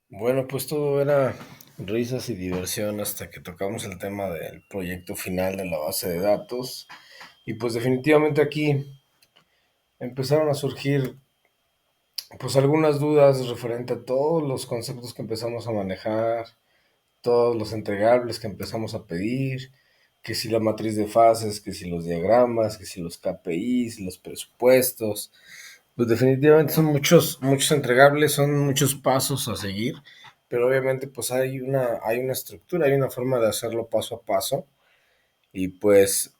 Bueno, pues todo era risas y diversión hasta que tocamos el tema del proyecto final de la base de datos. Y pues definitivamente aquí empezaron a surgir pues algunas dudas referente a todos los conceptos que empezamos a manejar, todos los entregables que empezamos a pedir, que si la matriz de fases, que si los diagramas, que si los KPIs, los presupuestos. Pues definitivamente son muchos entregables, son muchos pasos a seguir, pero obviamente pues hay una estructura, hay una forma de hacerlo paso a paso. Y pues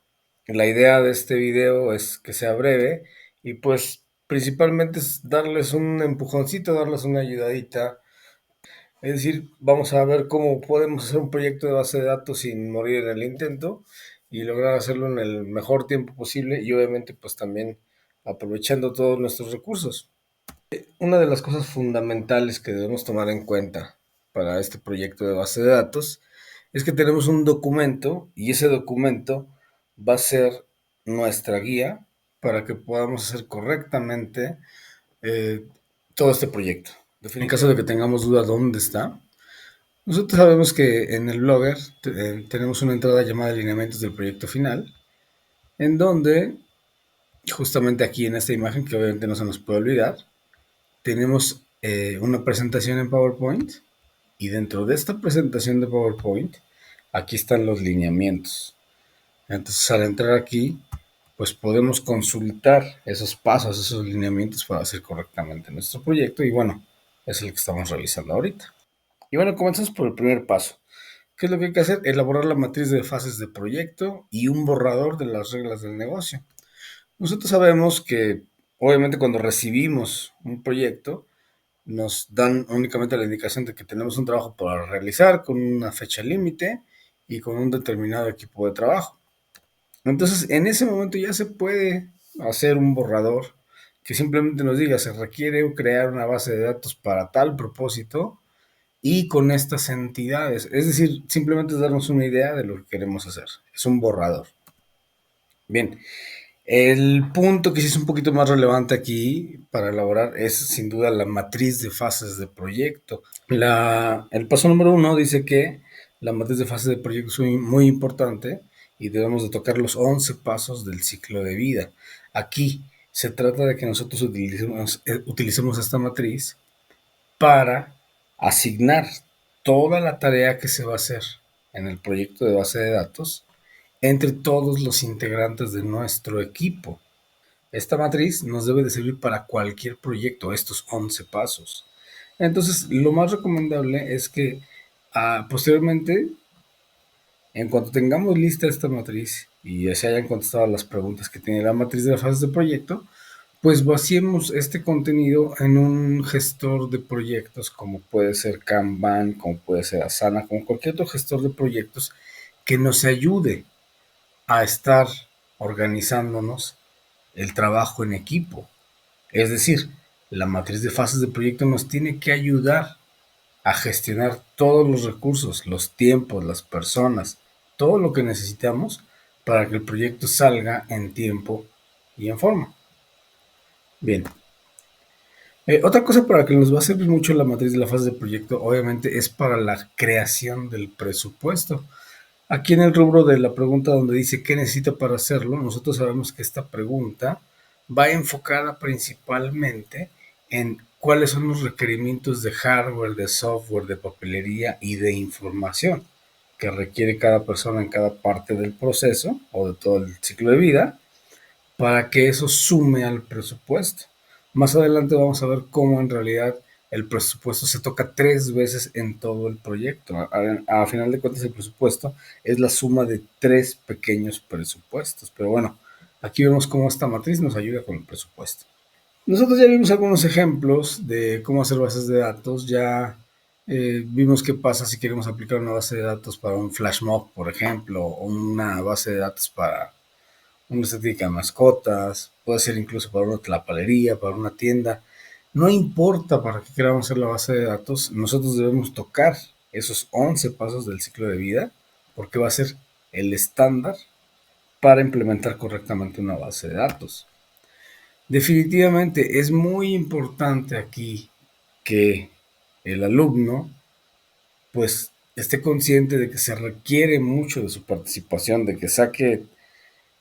la idea de este video es que sea breve y pues principalmente es darles un empujoncito, darles una ayudadita. Es decir, vamos a ver cómo podemos hacer un proyecto de base de datos sin morir en el intento y lograr hacerlo en el mejor tiempo posible y obviamente pues también aprovechando todos nuestros recursos. Una de las cosas fundamentales que debemos tomar en cuenta para este proyecto de base de datos es que tenemos un documento y ese documento va a ser nuestra guía para que podamos hacer correctamente eh, todo este proyecto. En caso de que tengamos duda dónde está, nosotros sabemos que en el Blogger tenemos una entrada llamada Lineamientos del Proyecto Final, en donde justamente aquí en esta imagen, que obviamente no se nos puede olvidar, tenemos una presentación en PowerPoint y dentro de esta presentación de PowerPoint, aquí están los lineamientos. Entonces al entrar aquí, pues podemos consultar esos pasos, esos lineamientos para hacer correctamente nuestro proyecto y bueno, es el que estamos revisando ahorita. Y bueno, comenzamos por el primer paso. ¿Qué es lo que hay que hacer? Elaborar la matriz de fases de proyecto y un borrador de las reglas del negocio. Nosotros sabemos que obviamente cuando recibimos un proyecto, nos dan únicamente la indicación de que tenemos un trabajo para realizar con una fecha límite y con un determinado equipo de trabajo. Entonces, en ese momento ya se puede hacer un borrador que simplemente nos diga, se requiere crear una base de datos para tal propósito y con estas entidades. Es decir, simplemente es darnos una idea de lo que queremos hacer. Es un borrador. Bien, el punto que sí es un poquito más relevante aquí para elaborar es sin duda la matriz de fases de proyecto. El paso número uno dice que la matriz de fases de proyecto es muy importante y debemos de tocar los 11 pasos del ciclo de vida. Aquí se trata de que nosotros utilicemos esta matriz para asignar toda la tarea que se va a hacer en el proyecto de base de datos entre todos los integrantes de nuestro equipo. Esta matriz nos debe de servir para cualquier proyecto, estos 11 pasos. Entonces, lo más recomendable es que posteriormente, en cuanto tengamos lista esta matriz y se hayan contestado las preguntas que tiene la matriz de las fases de proyecto, pues vaciemos este contenido en un gestor de proyectos como puede ser Kanban, como puede ser Asana, como cualquier otro gestor de proyectos que nos ayude a estar organizándonos el trabajo en equipo. Es decir, la matriz de fases de proyecto nos tiene que ayudar a gestionar todos los recursos, los tiempos, las personas, todo lo que necesitamos para que el proyecto salga en tiempo y en forma. Bien. Otra cosa para que nos va a servir mucho la matriz de la fase de proyecto, obviamente, es para la creación del presupuesto. Aquí en el rubro de la pregunta donde dice qué necesita para hacerlo, nosotros sabemos que esta pregunta va enfocada principalmente en cuáles son los requerimientos de hardware, de software, de papelería y de información que requiere cada persona en cada parte del proceso o de todo el ciclo de vida para que eso sume al presupuesto. Más adelante vamos a ver cómo en realidad el presupuesto se toca 3 veces en todo el proyecto. A final de cuentas, el presupuesto es la suma de 3 pequeños presupuestos. Pero bueno, aquí vemos cómo esta matriz nos ayuda con el presupuesto. Nosotros ya vimos algunos ejemplos de cómo hacer bases de datos. Ya vimos qué pasa si queremos aplicar una base de datos para un flash mob, por ejemplo, o una base de datos para una estética de mascotas, puede ser incluso para una tlapalería, para una tienda. No importa para qué queramos hacer la base de datos, nosotros debemos tocar esos 11 pasos del ciclo de vida porque va a ser el estándar para implementar correctamente una base de datos. Definitivamente es muy importante aquí que el alumno pues esté consciente de que se requiere mucho de su participación, de que saque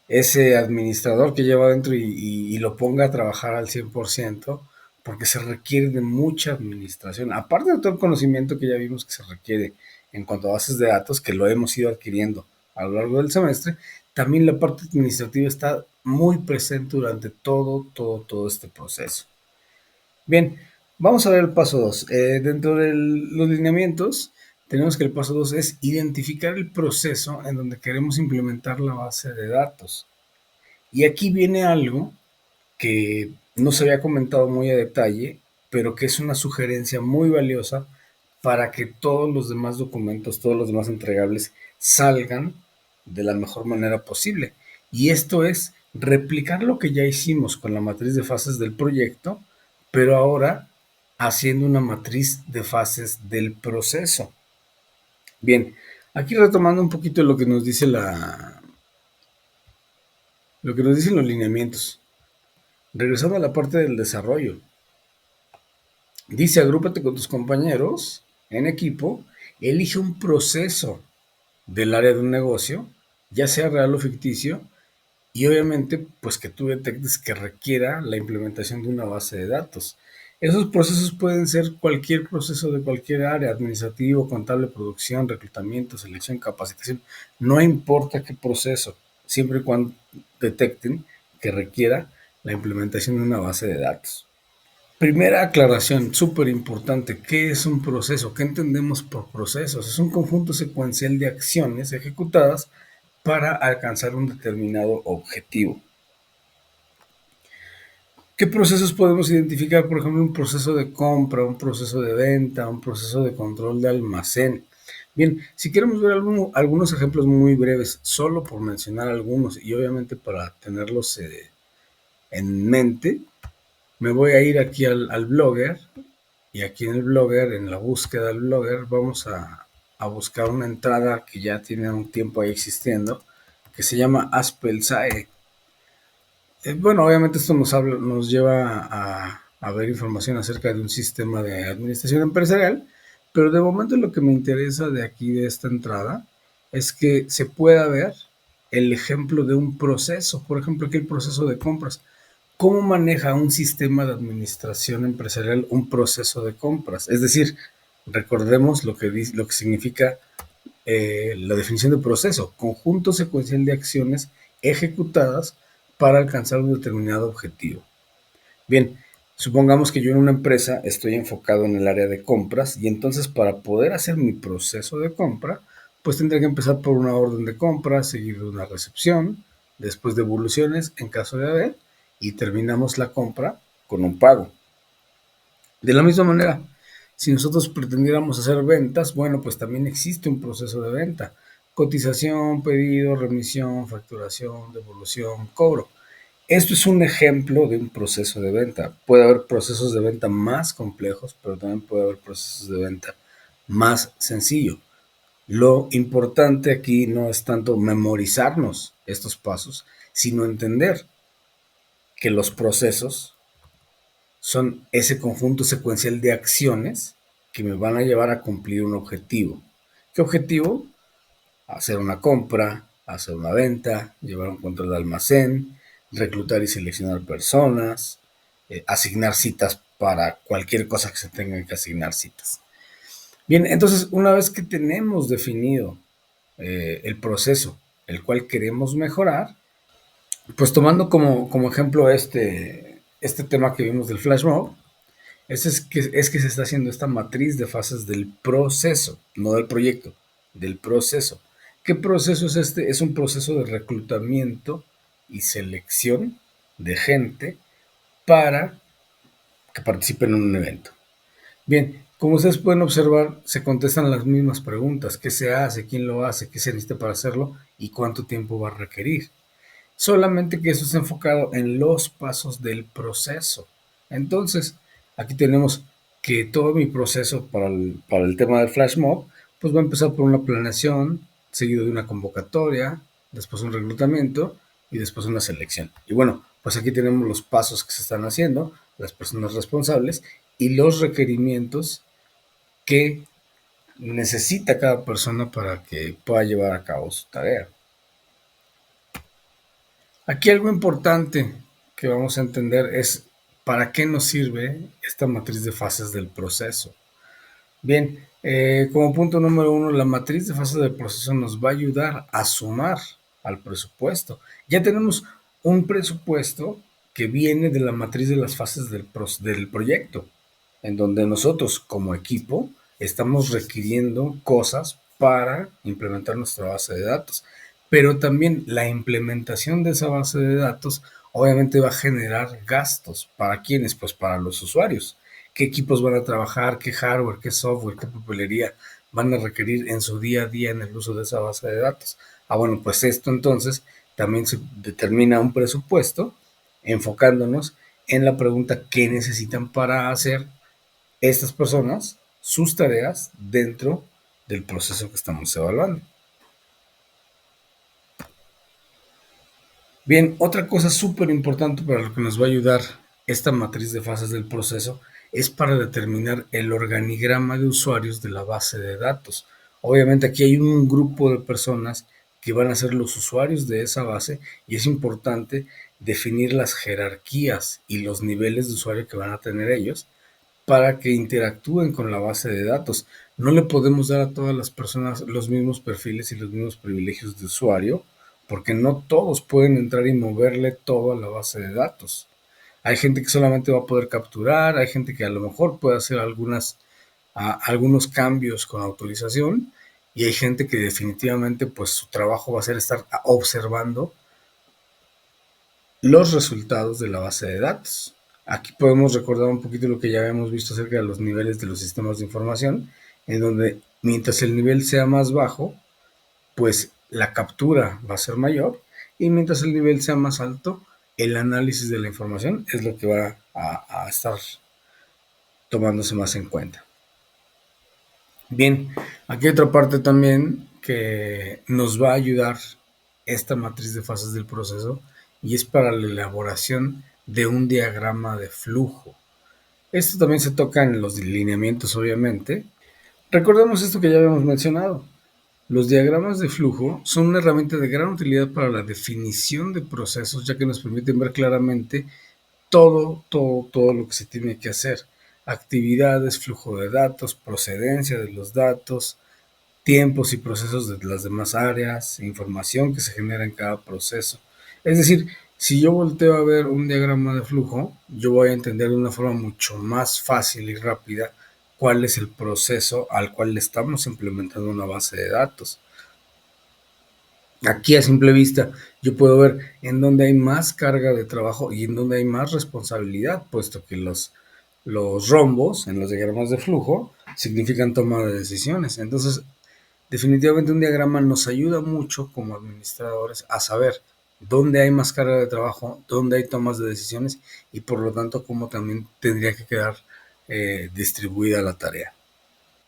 ese administrador que lleva adentro y lo ponga a trabajar al 100%, porque se requiere de mucha administración. Aparte de todo el conocimiento que ya vimos que se requiere en cuanto a bases de datos, que lo hemos ido adquiriendo a lo largo del semestre, también la parte administrativa está muy presente durante todo este proceso. Bien, vamos a ver el paso 2. Dentro de los lineamientos, tenemos que el paso 2 es identificar el proceso en donde queremos implementar la base de datos. Y aquí viene algo que no se había comentado muy a detalle, pero que es una sugerencia muy valiosa para que todos los demás documentos, todos los demás entregables salgan de la mejor manera posible. Y esto es replicar lo que ya hicimos con la matriz de fases del proyecto, pero ahora haciendo una matriz de fases del proceso. Bien, aquí retomando un poquito lo que nos dice lo que nos dicen los lineamientos. Regresando a la parte del desarrollo, dice agrúpate con tus compañeros en equipo, elige un proceso del área de un negocio, ya sea real o ficticio, y obviamente pues que tú detectes que requiera la implementación de una base de datos. Esos procesos pueden ser cualquier proceso de cualquier área, administrativo, contable, producción, reclutamiento, selección, capacitación, no importa qué proceso, siempre y cuando detecten que requiera la implementación de una base de datos. Primera aclaración, súper importante. ¿Qué es un proceso? ¿Qué entendemos por procesos? Es un conjunto secuencial de acciones ejecutadas para alcanzar un determinado objetivo. ¿Qué procesos podemos identificar? Por ejemplo, un proceso de compra, un proceso de venta, un proceso de control de almacén. Bien, si queremos ver algunos ejemplos muy breves, solo por mencionar algunos y obviamente para tenerlos en mente, me voy a ir aquí al Blogger. Y aquí en el Blogger, en la búsqueda del Blogger, vamos a buscar una entrada que ya tiene un tiempo ahí existiendo, que se llama Aspelsae. Bueno, obviamente esto nos lleva a ver información acerca de un sistema de administración empresarial, pero de momento lo que me interesa de aquí, de esta entrada, es que se pueda ver el ejemplo de un proceso. Por ejemplo, aquí el proceso de compras. ¿Cómo maneja un sistema de administración empresarial un proceso de compras? Es decir, recordemos lo que significa la definición de proceso, conjunto secuencial de acciones ejecutadas para alcanzar un determinado objetivo. Bien, supongamos que yo en una empresa estoy enfocado en el área de compras y entonces para poder hacer mi proceso de compra, pues tendré que empezar por una orden de compra, seguir de una recepción, después devoluciones en caso de haber, y terminamos la compra con un pago. De la misma manera, si nosotros pretendiéramos hacer ventas, bueno, pues también existe un proceso de venta. Cotización, pedido, remisión, facturación, devolución, cobro. Esto es un ejemplo de un proceso de venta. Puede haber procesos de venta más complejos, pero también puede haber procesos de venta más sencillos. Lo importante aquí no es tanto memorizarnos estos pasos, sino entender que los procesos son ese conjunto secuencial de acciones que me van a llevar a cumplir un objetivo. ¿Qué objetivo? Hacer una compra, hacer una venta, llevar un control de almacén, reclutar y seleccionar personas, asignar citas para cualquier cosa que se tengan que asignar citas. Bien, entonces una vez que tenemos definido el proceso, el cual queremos mejorar, pues tomando como ejemplo este tema que vimos del flash mob, es que se está haciendo esta matriz de fases del proceso, no del proyecto, del proceso. ¿Qué proceso es este? Es un proceso de reclutamiento y selección de gente para que participen en un evento. Bien, como ustedes pueden observar, se contestan las mismas preguntas. ¿Qué se hace? ¿Quién lo hace? ¿Qué se necesita para hacerlo? ¿Y cuánto tiempo va a requerir? Solamente que eso está enfocado en los pasos del proceso. Entonces, aquí tenemos que todo mi proceso para el tema del flash mob, pues va a empezar por una planeación, seguido de una convocatoria, después un reclutamiento y después una selección. Y bueno, pues aquí tenemos los pasos que se están haciendo, las personas responsables y los requerimientos qué necesita cada persona para que pueda llevar a cabo su tarea. Aquí algo importante que vamos a entender es para qué nos sirve esta matriz de fases del proceso. Bien, como punto número uno, la matriz de fases del proceso nos va a ayudar a sumar al presupuesto. Ya tenemos un presupuesto que viene de la matriz de las fases del proyecto, en donde nosotros como equipo estamos requiriendo cosas para implementar nuestra base de datos. Pero también la implementación de esa base de datos obviamente va a generar gastos. ¿Para quiénes? Pues para los usuarios. ¿Qué equipos van a trabajar? ¿Qué hardware? ¿Qué software? ¿Qué papelería van a requerir en su día a día en el uso de esa base de datos? Bueno, pues esto entonces también se determina un presupuesto enfocándonos en la pregunta qué necesitan para hacer estas personas sus tareas dentro del proceso que estamos evaluando. Bien, otra cosa súper importante para lo que nos va a ayudar esta matriz de fases del proceso es para determinar el organigrama de usuarios de la base de datos. Obviamente aquí hay un grupo de personas que van a ser los usuarios de esa base y es importante definir las jerarquías y los niveles de usuario que van a tener ellos para que interactúen con la base de datos. No le podemos dar a todas las personas los mismos perfiles y los mismos privilegios de usuario, porque no todos pueden entrar y moverle todo a la base de datos. Hay gente que solamente va a poder capturar, hay gente que a lo mejor puede hacer algunos cambios con autorización y hay gente que definitivamente pues su trabajo va a ser estar observando los resultados de la base de datos. Aquí podemos recordar un poquito lo que ya habíamos visto acerca de los niveles de los sistemas de información, en donde mientras el nivel sea más bajo, pues la captura va a ser mayor y mientras el nivel sea más alto, el análisis de la información es lo que va a estar tomándose más en cuenta. Bien, aquí hay otra parte también que nos va a ayudar esta matriz de fases del proceso y es para la elaboración de un diagrama de flujo. Esto también se toca en los lineamientos, obviamente. Recordemos esto que ya habíamos mencionado. Los diagramas de flujo son una herramienta de gran utilidad para la definición de procesos, ya que nos permiten ver claramente todo lo que se tiene que hacer. Actividades, flujo de datos, procedencia de los datos, tiempos y procesos de las demás áreas, información que se genera en cada proceso. Es decir, si yo volteo a ver un diagrama de flujo, yo voy a entender de una forma mucho más fácil y rápida cuál es el proceso al cual le estamos implementando una base de datos. Aquí a simple vista yo puedo ver en dónde hay más carga de trabajo y en dónde hay más responsabilidad, puesto que los rombos en los diagramas de flujo significan toma de decisiones. Entonces, definitivamente un diagrama nos ayuda mucho como administradores a saber dónde hay más carga de trabajo, dónde hay tomas de decisiones y por lo tanto cómo también tendría que quedar distribuida la tarea.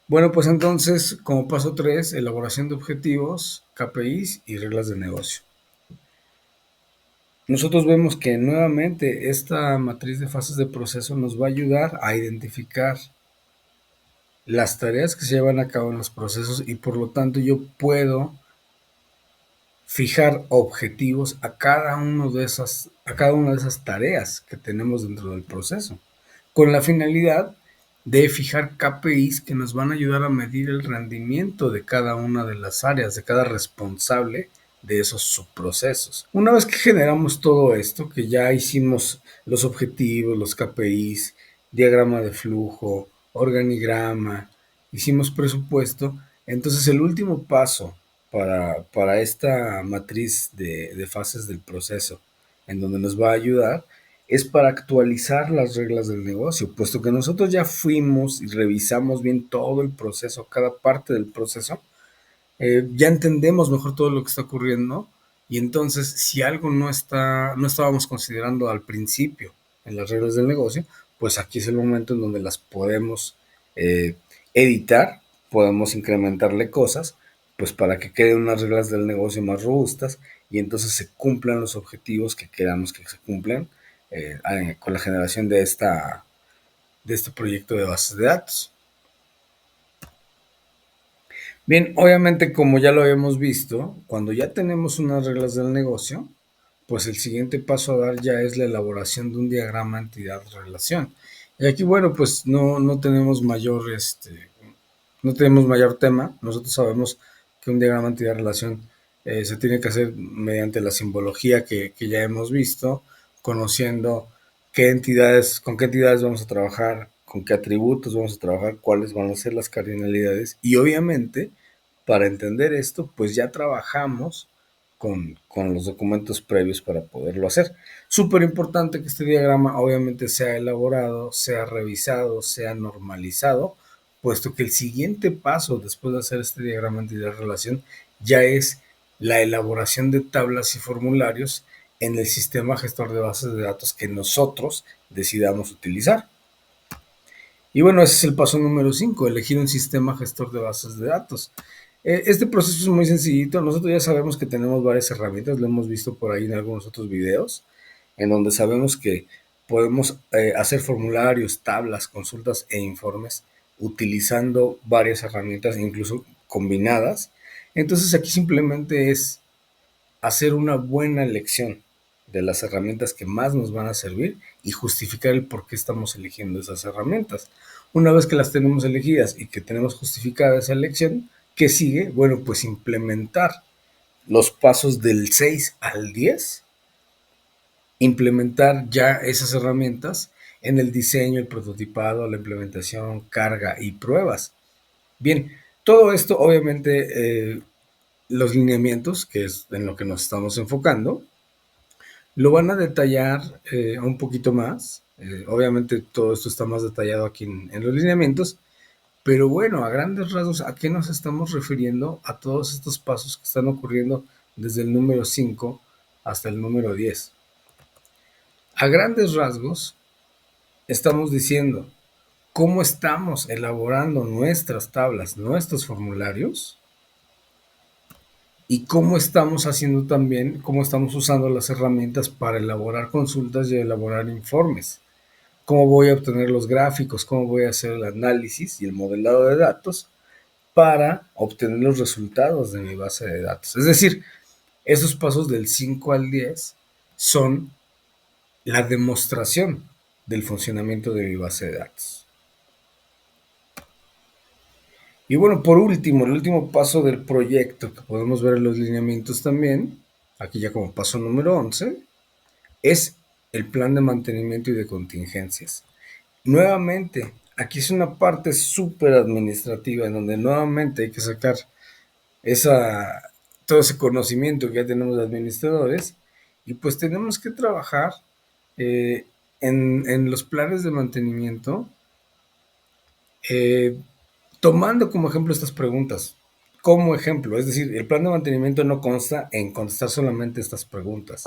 Bueno, pues entonces, como paso 3, elaboración de objetivos, KPIs y reglas de negocio. Nosotros vemos que nuevamente esta matriz de fases de proceso nos va a ayudar a identificar las tareas que se llevan a cabo en los procesos y por lo tanto yo puedo fijar objetivos a cada una de esas tareas que tenemos dentro del proceso, con la finalidad de fijar KPIs que nos van a ayudar a medir el rendimiento de cada una de las áreas, de cada responsable de esos subprocesos. Una vez que generamos todo esto, que ya hicimos los objetivos, los KPIs, diagrama de flujo, organigrama, hicimos presupuesto, entonces el último paso para esta matriz de fases del proceso, en donde nos va a ayudar, es para actualizar las reglas del negocio, puesto que nosotros ya fuimos y revisamos bien todo el proceso, cada parte del proceso, ya entendemos mejor todo lo que está ocurriendo y entonces si algo no estábamos considerando al principio en las reglas del negocio, pues aquí es el momento en donde las podemos eh, editar, podemos incrementarle cosas, pues para que queden unas reglas del negocio más robustas y entonces se cumplan los objetivos que queramos que se cumplan con la generación de este proyecto de bases de datos. Bien, obviamente como ya lo habíamos visto, cuando ya tenemos unas reglas del negocio, pues el siguiente paso a dar ya es la elaboración de un diagrama entidad-relación. Y aquí, bueno, pues no tenemos mayor, no tenemos mayor tema. Nosotros sabemos que un diagrama entidad-relación se tiene que hacer mediante la simbología que ya hemos visto, conociendo qué entidades, con qué entidades vamos a trabajar, con qué atributos vamos a trabajar, cuáles van a ser las cardinalidades. Y obviamente, para entender esto, pues ya trabajamos con los documentos previos para poderlo hacer. Súper importante que este diagrama obviamente sea elaborado, sea revisado, sea normalizado, puesto que el siguiente paso después de hacer este diagrama de relación ya es la elaboración de tablas y formularios en el sistema gestor de bases de datos que nosotros decidamos utilizar. Y bueno, ese es el paso número 5, elegir un sistema gestor de bases de datos. Este proceso es muy sencillito. Nosotros ya sabemos que tenemos varias herramientas, lo hemos visto por ahí en algunos otros videos, en donde sabemos que podemos hacer formularios, tablas, consultas e informes utilizando varias herramientas, incluso combinadas. Entonces aquí simplemente es hacer una buena elección de las herramientas que más nos van a servir y justificar el por qué estamos eligiendo esas herramientas. Una vez que las tenemos elegidas y que tenemos justificada esa elección, ¿qué sigue? Bueno, pues implementar los pasos del 6 al 10, implementar ya esas herramientas en el diseño, el prototipado, la implementación, carga y pruebas. Bien, todo esto obviamente los lineamientos, que es en lo que nos estamos enfocando, lo van a detallar un poquito más. Obviamente todo esto está más detallado aquí en los lineamientos, pero bueno, a grandes rasgos, ¿a qué nos estamos refiriendo a todos estos pasos que están ocurriendo desde el número 5 hasta el número 10? A grandes rasgos, estamos diciendo cómo estamos elaborando nuestras tablas, nuestros formularios, y cómo estamos haciendo también, cómo estamos usando las herramientas para elaborar consultas y elaborar informes. Cómo voy a obtener los gráficos, cómo voy a hacer el análisis y el modelado de datos para obtener los resultados de mi base de datos. Es decir, esos pasos del 5 al 10 son la demostración del funcionamiento de mi base de datos. Y bueno, por último, el último paso del proyecto que podemos ver en los lineamientos también, aquí ya como paso número 11, es el plan de mantenimiento y de contingencias. Nuevamente, aquí es una parte súper administrativa en donde nuevamente hay que sacar esa, todo ese conocimiento que ya tenemos de administradores y pues tenemos que trabajar eh, en los planes de mantenimiento eh, tomando como ejemplo estas preguntas. Como ejemplo, es decir, el plan de mantenimiento no consta en contestar solamente estas preguntas.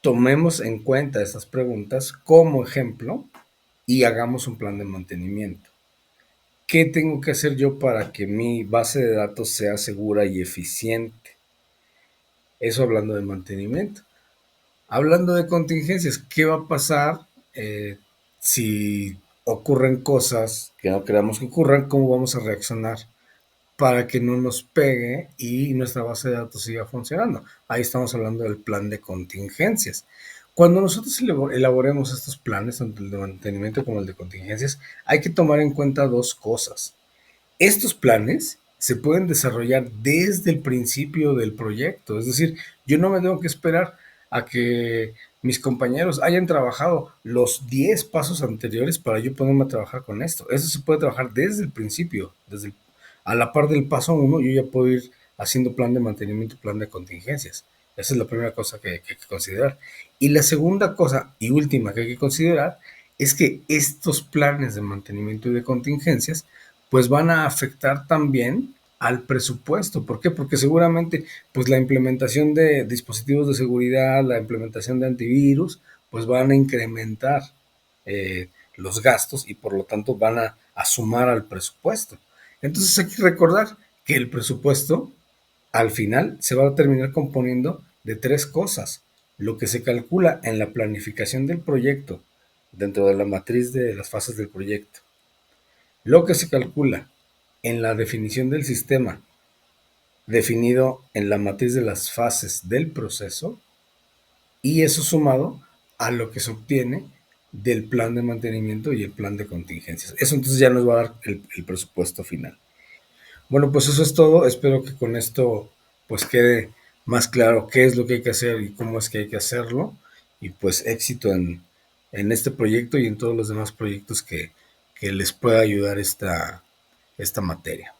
Tomemos en cuenta estas preguntas como ejemplo y hagamos un plan de mantenimiento. ¿Qué tengo que hacer yo para que mi base de datos sea segura y eficiente? Eso hablando de mantenimiento. Hablando de contingencias, ¿qué va a pasar si ocurren cosas que no queramos que ocurran? ¿Cómo vamos a reaccionar para que no nos pegue y nuestra base de datos siga funcionando? Ahí estamos hablando del plan de contingencias. Cuando nosotros elaboremos estos planes, tanto el de mantenimiento como el de contingencias, hay que tomar en cuenta dos cosas. Estos planes se pueden desarrollar desde el principio del proyecto, es decir, yo no me tengo que esperar a que mis compañeros hayan trabajado los 10 pasos anteriores para yo ponerme a trabajar con esto. Eso se puede trabajar desde el principio, a la par del paso uno, yo ya puedo ir haciendo plan de mantenimiento, plan de contingencias. Esa es la primera cosa que hay que considerar. Y la segunda cosa y última que hay que considerar es que estos planes de mantenimiento y de contingencias pues van a afectar también al presupuesto. ¿Por qué? Porque seguramente pues la implementación de dispositivos de seguridad, la implementación de antivirus, pues van a incrementar los gastos y por lo tanto van a sumar al presupuesto. Entonces hay que recordar que el presupuesto al final se va a terminar componiendo de tres cosas. Lo que se calcula en la planificación del proyecto dentro de la matriz de las fases del proyecto, lo que se calcula en la definición del sistema, definido en la matriz de las fases del proceso, y eso sumado a lo que se obtiene del plan de mantenimiento y el plan de contingencias. Eso entonces ya nos va a dar el presupuesto final. Bueno, pues eso es todo. Espero que con esto pues quede más claro qué es lo que hay que hacer y cómo es que hay que hacerlo. Y pues éxito en este proyecto y en todos los demás proyectos que les pueda ayudar esta materia.